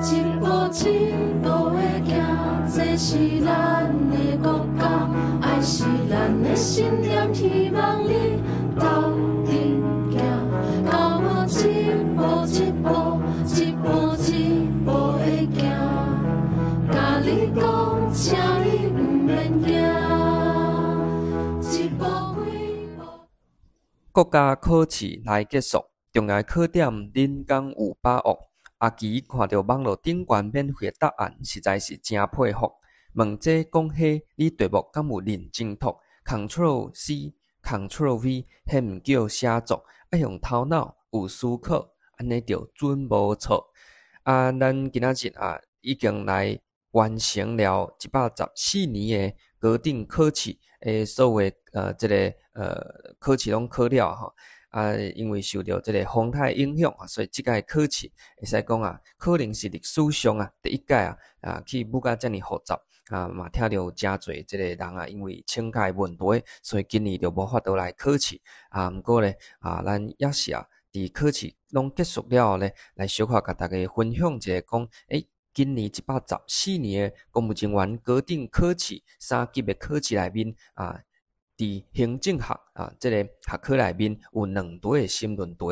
一步一步的行，这是咱的国家，爱是咱的信念，希望你斗阵行，到我一步一步，一步一步的行，甲你讲，请你不免惊，一步几步。国家考试来结束，重要考点恁讲有把握。阿奇看到网络顶悬免费答案，实在是真佩服。问这讲迄，你题目敢有认真读 ？Ctrl C、Ctrl V， 迄毋叫写作，爱用头脑有思考，安尼就准无错。咱今仔日已经来完成了114年的高等考试所有考试拢考了吼。因为受到这个风台影响所以这届考试会使讲可能是历史上第一届去舞甲遮尔复杂嘛听到真侪这个人因为请假问题，所以今年就无法度来考试不过咧咱也是伫考试拢结束了后咧，来小可甲大家分享一下讲今年114年的公务人员高等考试3级的考试内面伫行政学这个学科内面有2题的申论题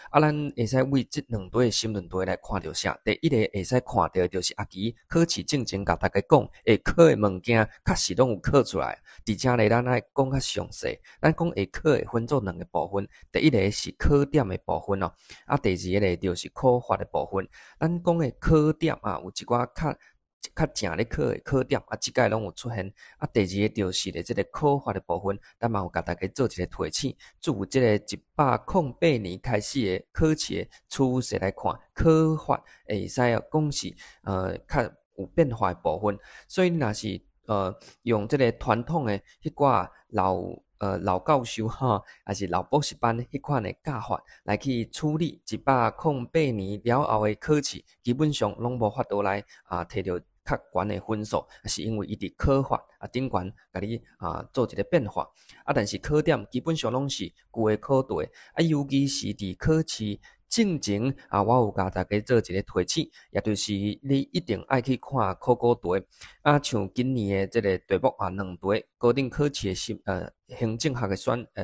咱会使为这2题的申论题来看到啥？第一个会使看到就是阿奇考试进前甲大家讲会考的物件确实拢有考出来，伫遮咧咱爱讲较详细。咱讲会考会分做2个部分，第一个是考点的部分第二个就是考法的部分。咱讲的考点有一寡较正咧考的考点即届拢有出现第二个就是咧这个考法的部分，咱嘛有甲大家做一个提醒，自这个108年开始的考试的趋势来看，考法会使讲是较有变化的部分，所以若是用这个传统的迄寡老教授还是老补习班迄款的教法来去处理108年了后的考试，基本上拢无法度来摕到较悬的分数，是因为伊伫考法顶悬甲你做一个变化但是考点基本上拢是旧的考题尤其是伫考试进前我有甲大家做一个提醒，也就是你一定爱去看考古题像今年的这个题目2题高等考试的行政学的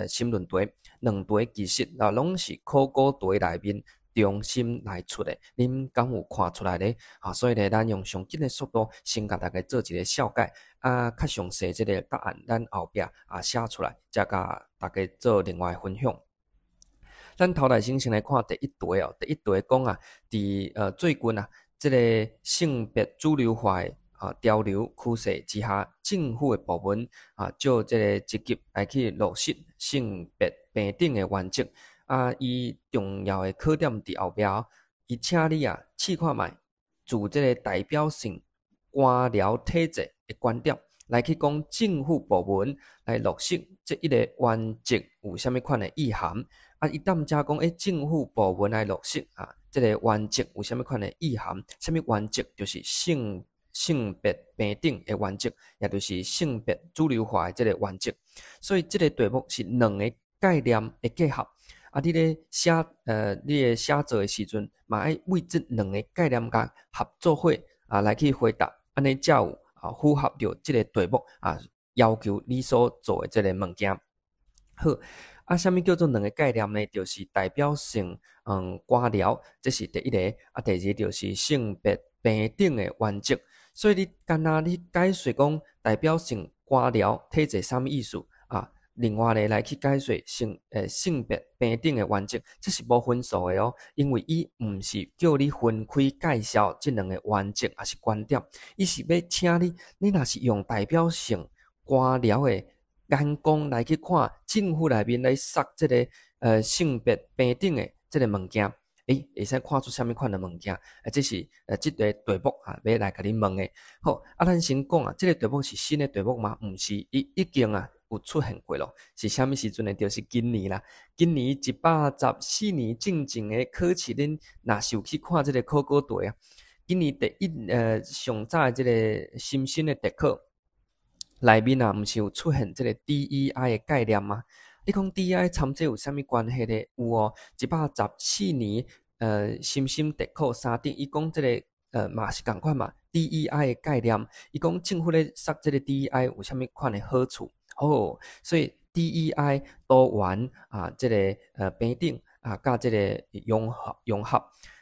申论题2题其实拢是考古题内面中心来出的，恁敢有看出来咧所以咧，咱用上紧的速度先甲大家做一个小解较详细这个答案，咱后壁写出来，再甲大家做另外分享。咱头来先来看第一题第一题讲伫最近这个性别主流化的潮流趋势之下，政府的部门就这个积极来去落实性别平等的原则伊重要的考点伫后壁伊请你试看觅自这个代表性官僚体制的观点来去讲政府部门来落实这一个原则有啥物款的意涵伊当遮讲政府部门来落实这个原则有啥物款的意涵？啥物原则？就是性别平等的原则，也就是性别主流化的这个原则。所以这个题目是2个概念的结合你咧写你咧写作的时阵嘛爱为这2个概念甲合作伙来去回答，安尼才有符合着这个题目要求你所做的这个物件。好啥物叫做2个概念呢？就是代表性官僚，这是第一个第二个就是性别平等的原则。所以你干那你解说讲代表性官僚体制啥物意思另外咧来去解说性别平等的原则，这是无分数的因为伊毋是叫你分开介绍这2个原则还是观点，伊是要请你若是用代表性官僚的眼光来去看政府内面来杀这个性别平等的这个物件会使看出啥物款的物件这是这个题目要来甲你问的。好咱先讲这个题目是新的题目吗？毋是，伊已经有出现过咯，是啥物时阵呢？就是今年啦。今年114年进前的考试，恁若是有去看这个考古题今年第一上早的这个新的特考内面毋是有出现这个 DEI 的概念吗？你讲 DEI 参这有啥物关系呢？有114年深深地考3点，伊讲即个嘛是共款嘛 ，DEI 的概念，伊讲政府咧设即个 DEI 有啥物款的好处？哦，所以 DEI 多元啊，即个平等啊，甲即个融合，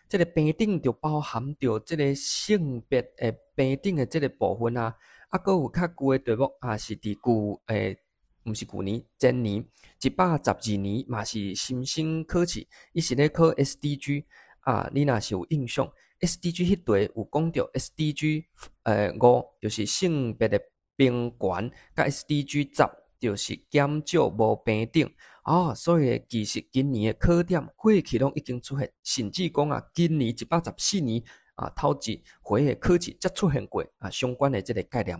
即个平等就包含着即个性别的平等的即个部分啊，啊，佫有较旧的题目啊，是伫毋是旧年，前年112年嘛是深深考试，伊是咧考 SDG 啊，你若是有印象 ，SDG 迄题有讲着 SDG 5就是性别的平权，甲 SDG 10就是减少无平等。哦，所以其实今年的考点过去拢已经出现，甚至讲啊，今年114年啊头一回的考试才出现过啊相关的即个概念。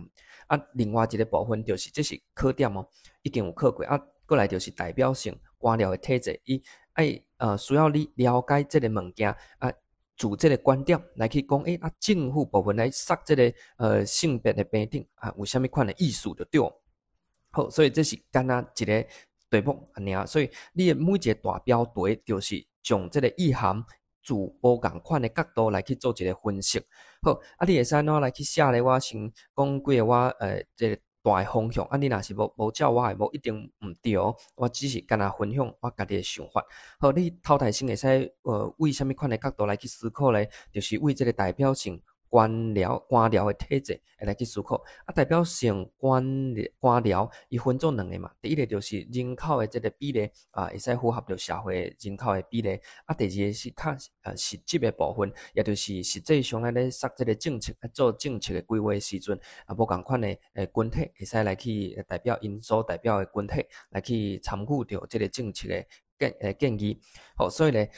啊，另外一个部分就是这是考点哦，已经有考过啊，过来就是代表性官僚的体制，伊爱需要你了解这个物件啊。从这个观点来去讲，啊，政府部分来设这个性别的平等啊，有啥物款的意思就对。好，所以这是干那一个题目尔，所以你的每一个大标题就是从这个意涵自无共款的角度来去做一个分析。好，啊，你会使安怎来去写咧？我先讲几个我这个大的方向，啊，你若是无照我的，无一定毋对哦。我只是干那分享我家己的想法。好，你头台先会使为虾米款的角度来去思考咧？就是为这个代表性官僚的体制来去思考。啊，代表性官僚伊分做2个嘛。第一个就是人口的这个比例啊，会使符合着社会人口的比例。啊，第二个是较实际的部分，也就是实际上咱咧设这个政策，做政策的规划时阵，啊，无共款的群体会使来去代表因所代表的群体来去参与着这个政策的建议。好，所以咧，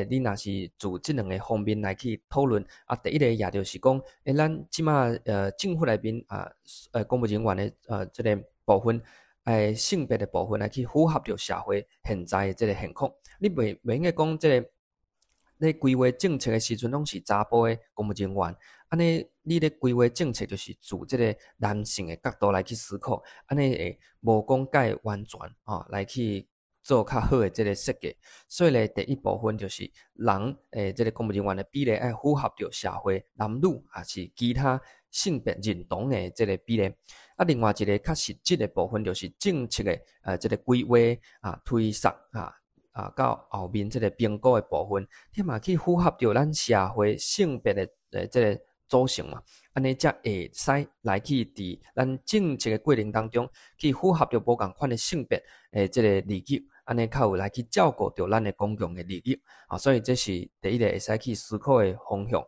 你若是就这2个方面来去讨论啊，第一个也就是讲，咱即马政府内面啊，公务人员的这个部分，性别的部分来去符合着社会现在的这个现况。你袂应该讲这个咧规划政策的时阵，拢是查甫的公务人员，安尼你咧规划政策就是从这个男性的角度来去思考，安尼会无讲介完全来去做较好的这个设计。所以咧，第一部分就是人这个公务人员的比例要符合着社会男女还是其他性别认同的这个比例。啊，另外一个较实际的部分就是政策的这个规划啊、推设到后面这个评估的部分，你嘛去符合着咱社会性别的这个组成嘛，安尼才会使来去伫咱政策的过程当中，去符合着无共款的性别这个利益，安尼较有来去照顾着咱的公共的利益啊，所以这是第一个会使去思考的方向。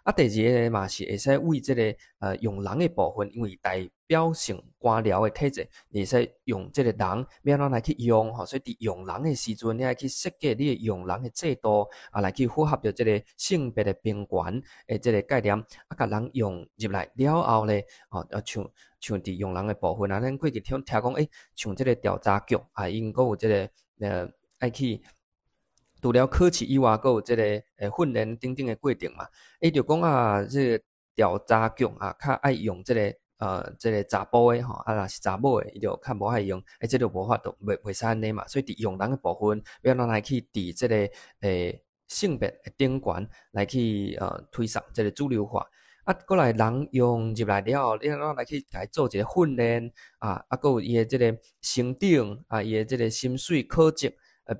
啊，第二个嘛是会使为这个用人的部分，因为代表性官僚的体制，会使用这个人要安怎来去用吼，所以伫用人的时阵，你要去设计你的用人的制度啊，来去符合着这个性别的平权的这个概念，啊，甲人用入来了后咧，像伫用人的部分啊，咱过去听讲，像这个调查局啊，因阁有这个爱去。除了考试以外，阁有这个训练等等的过程嘛。就讲啊，这个调查局啊，较爱用这个这个查甫的吼，啊若是查某的，伊就较无爱用，这就无法度袂使安尼嘛。所以伫用人的部分，要咱来去伫这个性别的顶悬来去推上这个主流化。啊，过来人用入来了后，你安怎来去甲伊做一个训练啊？阁有伊的这个成长啊，伊的这个薪水考绩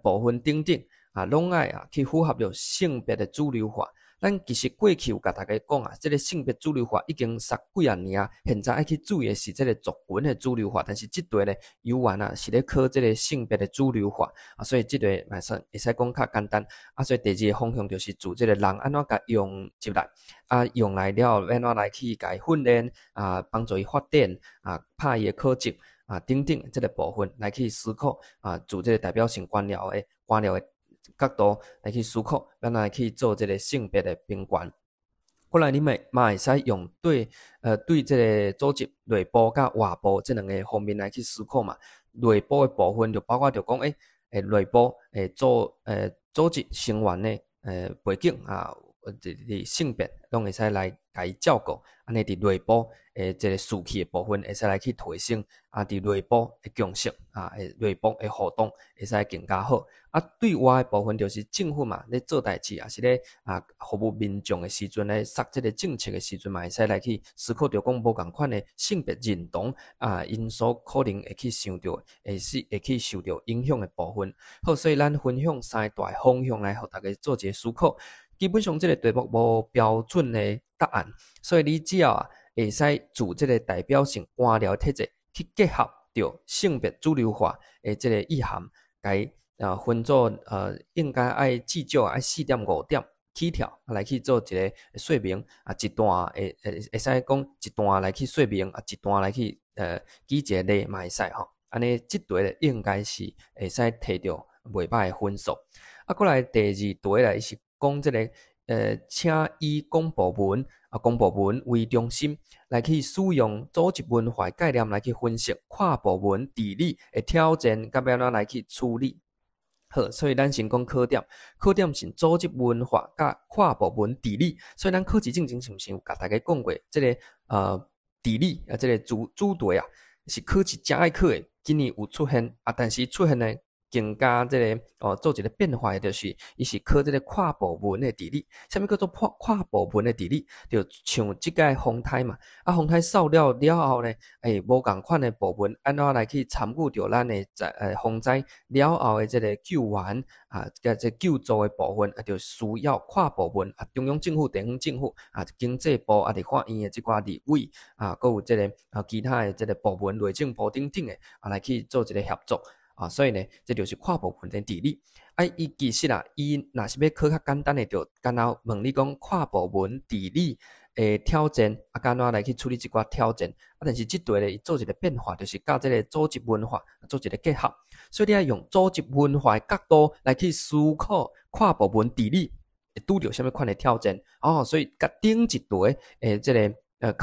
部分等等。啊，拢爱去符合着性别的主流化。咱其实过去有甲大家讲啊，这个性别主流化已经十几啊年啊，现在爱去注意的是这个族群的主流化，但是这对咧，犹原啊是咧考这个性别的主流化啊，所以这对会使讲较简单啊。所以第二个方向就是做这个人安怎甲用入来啊，用来了后安怎来去甲伊训练啊，帮助伊发展啊，拍伊的考绩啊等等这个部分来去思考啊，做这个代表性官僚的角度来去思考，咱来去做这个性别的平权。过来，你嘛会使用对这个组织内部甲外部这2个方面来去思考嘛。内部的部分就包括着讲，内部组织成员的背景啊，伫性别拢会使来甲伊照顾，安尼伫内部即个士气的部分会使来去提升，伫内部的共识内部的互动会使更加好。对外的部分就是政府嘛，咧做代志，也是咧服务民众的时阵咧，设即个政策的时阵嘛，会使来去思考着讲无共款的性别认同因所可能会去想到，会去受到影响的部分。好，所以咱分享三大方向来，互大家做一个思考。基本上，这个题目无标准的答案，所以你只要会使自这个代表性官僚体制去结合着性别主流化的这个意涵，该分做应该爱至少爱4.5点起跳来去做一个说明一段会使讲一段来去说明一段来去举一个例嘛会使吼，安尼这题应该是会使摕到袂歹的分数。过来第二题来是讲这个请以公部门为中心来去使用组织文化概念来去分析跨部门治理的挑战，甲要安怎来去处理。好，所以咱先讲考点是组织文化甲跨部门治理，所以咱考试进前是毋是有甲大家讲过，这个治理这个主题是考试正爱考的，今年有出现但是出现呢更加这个做一个变化的，就是伊是考这个跨部门的治理。什么叫做跨部门的治理？就像即个风台嘛，风台扫了后呢，无共款的部门安怎来去参与着咱的风灾了后的这个救援这救助的部分就需要跨部门中央政府、地方政府经济部立法院的这寡立委还有这个其他的这个部门、内政部等等的来去做一个合作。所以呢，这就是跨部门的治理。伊其实伊若是要考较简单的，就干那问你讲跨部门治理的挑战干怎来去处理这寡挑战但是这题呢，伊做一个变化，就是甲这个组织文化做一个结合。所以你要用组织文化的角度来去思考跨部门治理会拄到什么款的挑战所以甲顶一题这个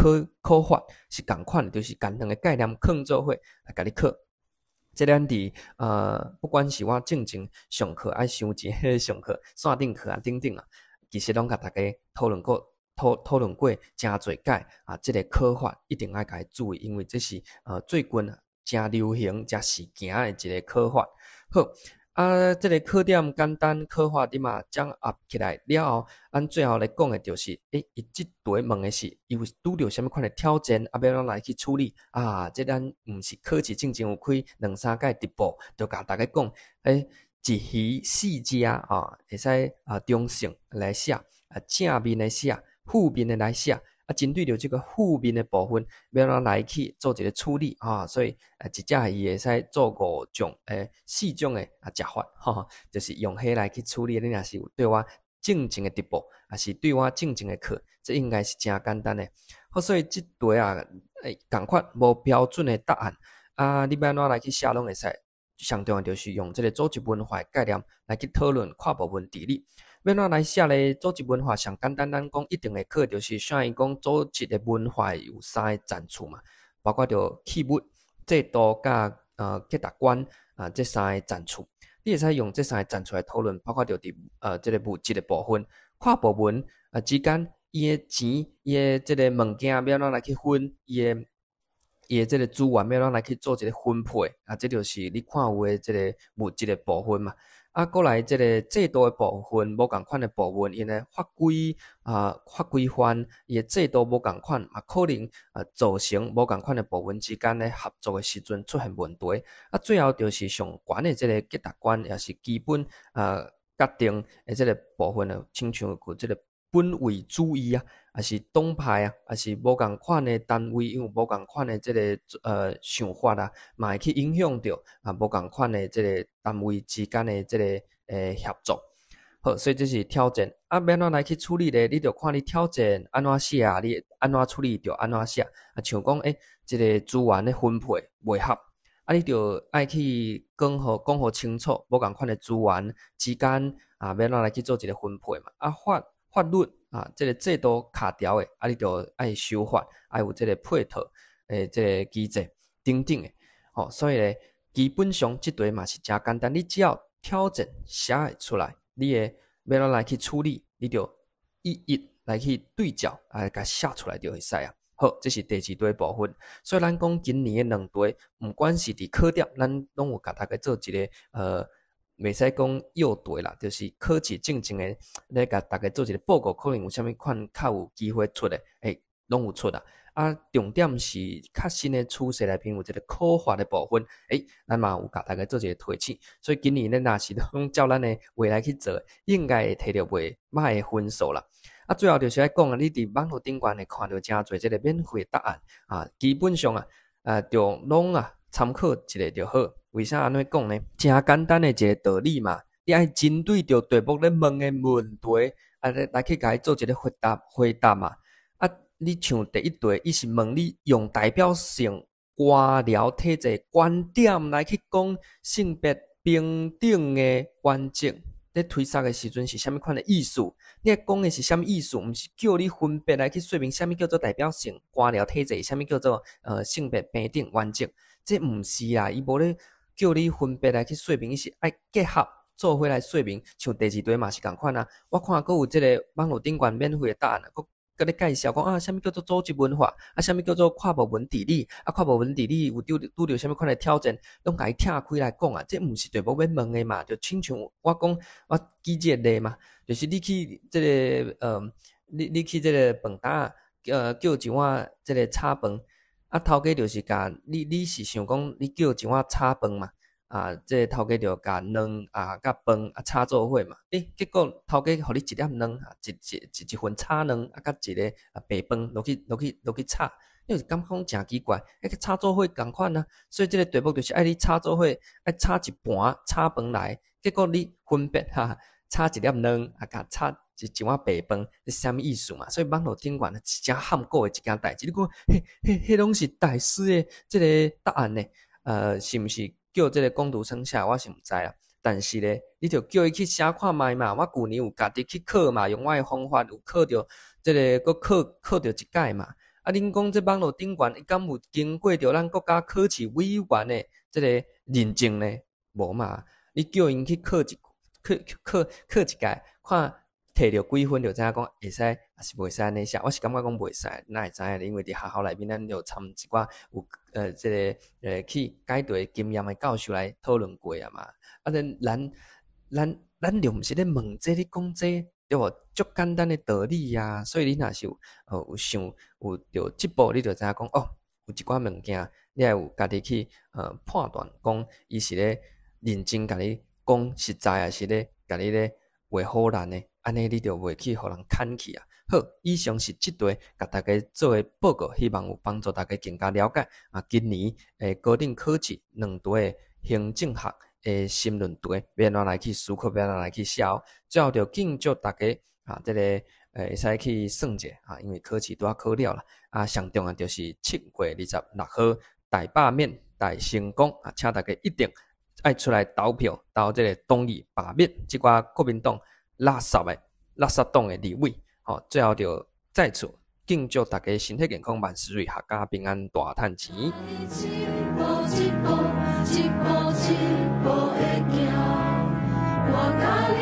考法是同款，就是简单的概念放做伙来甲你考。这咱伫不管是我正经上课爱上一个上课线顶课等等其实拢甲大家讨论过真侪届这个考法一定要甲伊注意，因为这是最近真流行真时行的一个考法。好这个考点简单，考法你嘛掌握起来了后，咱最后来讲的就是伊这题问的是伊有拄到什么款的挑战要怎来去处理这咱毋是考试正有开2-3届直播，就甲大家讲一鱼4只会使中性来写正面来写，负面的来写针对着这个负面的部分要怎来去做一个处理所以一只鱼会使做5种4种的食法就是用迄来去处理。你若是有对我正经的直播还是对我正经的课，这应该是真简单的。好，所以这题同款无标准的答案你要怎来去写拢会使。上重要就是用这个组织文化的概念来去讨论跨部门治理。要怎来写咧？组织文化上简单，咱讲一定会考，就是像伊讲组织的文化有3个层次嘛，包括着器物、制度甲价值观这3个层次。你会使用这3个层次来讨论，包括着伫这个物质的部分，跨部门之间伊的钱、伊的这个物件要怎来去分，伊的这个资源要怎来去做一个分配这就是你看有的这个物质的部分嘛。过来这个制度的部分，无共款的部分，因为法规范，伊的制度无共款可能造成无共款的部分之间的合作的时阵出现问题最后就是上悬的这个价值观，也是基本决定的这个部分亲像有这个本位主义还是党派还是无共款的单位，因为无共款的这个想法嘛会去影响到无共款的这个单位之间的这个合作。好，所以这是挑战要怎来去处理呢？你就看你挑战安怎写你安怎处理就安怎写像讲这个资源的分配袂合你就爱去讲好清楚，无共款的资源之间要怎来去做一个分配嘛法律这个制度卡条的你就爱修法，爱有这个配套这个机制等等的所以呢，基本上这题嘛是真简单，你只要挑战写出来，你会要怎来去处理，你就一一来去对照，甲写出来就会使啊。好，这是第2题部分。所以咱讲今年的2题，不管是伫考点，咱拢有甲大家做一个袂使讲诱题啦，就是考试正经的来甲大家做一个报告，可能有啥物款较有机会出的，拢有出啊。重点是较新的趋势内面有一个考法的部分，咱嘛有甲大家做一个提醒。所以今年咧，若是拢照咱的话来去做，应该会摕到袂歹的分数啦。最后就是来讲啊，你伫网络顶悬会看到诚侪即个免费答案基本上就拢参考一下就好。为啥安尼讲呢？诚简单的一个道理嘛，你爱针对着题目咧问的问题来去甲伊做一个回答嘛。你像第1题，伊是问你用代表性官僚体制观点来去讲性别平等的原则。在推测的时阵是啥物款的意思？你要讲的是啥物意思？毋是叫你分别来去说明啥物叫做代表性官僚体制，啥物叫做性别平等原则？这毋是啦，伊无咧叫你分别来去说明，伊是爱结合做伙来说明。像第2题嘛是共款啊，我看佫有即个网络顶悬免费的答案佫甲你介绍讲啥物叫做组织文化啥物叫做跨部门治理跨部门治理有拄着啥物款的挑战，拢甲伊拆开来讲这毋是题目要问的嘛，就亲像我讲我举这个例嘛，就是你去这个你去这个饭档叫一碗这个炒饭头家就是甲你是想讲你叫一碗炒饭嘛这头家就甲卵甲饭炒做伙嘛，结果头家互你一粒卵一份炒卵甲一个白饭落去炒，你就感觉讲诚奇怪，炒做伙共款啊。所以这个题目就是爱你炒做伙，爱炒一盘炒饭来，结果你分别炒一粒卵甲炒一碗白饭是啥物意思嘛？所以网络顶悬是真含糊的一件代志。你讲迄拢是大师的这个答案呢？是毋是？叫这个工读生写，我是毋知啦。但是咧，你就叫伊去写看卖嘛。我旧年有家己去考嘛，用我的方法有考着这个，佫考着一届嘛。恁讲这网络顶悬，伊敢有经过着咱国家考试委员的这个认证呢？无嘛？你叫因去考一届，看摕着几分就知影讲会使还是袂使安尼写。我是感觉讲袂使，哪会知影？因为伫学校内面咱有参一寡有这个去解题经验的教授来讨论过啊嘛。咱就毋是咧问这，咧讲这，对无？足简单的道理啊。所以你若是有想有着即步，你就知影讲有一寡物件，你要有家己去判断，讲伊是咧认真甲你讲实在，还是咧甲你咧话好难呢？安尼你就袂去互人牵去啊。好，以上是即题甲大家做的报告，希望有帮助大家更加了解今年高等考试2题的行政学的申论题要安怎来去思考，要安怎来去写。最后就敬祝大家这个会使去算一下因为考试拄考了啦上重要就是7月26号大罢免大成功请大家一定爱出来投票投这个同意罢免这寡国民党垃圾党的立委最后就再次敬祝大家身体健康，万事如意，阖家平安，大赚钱。一步一步的行，我甲你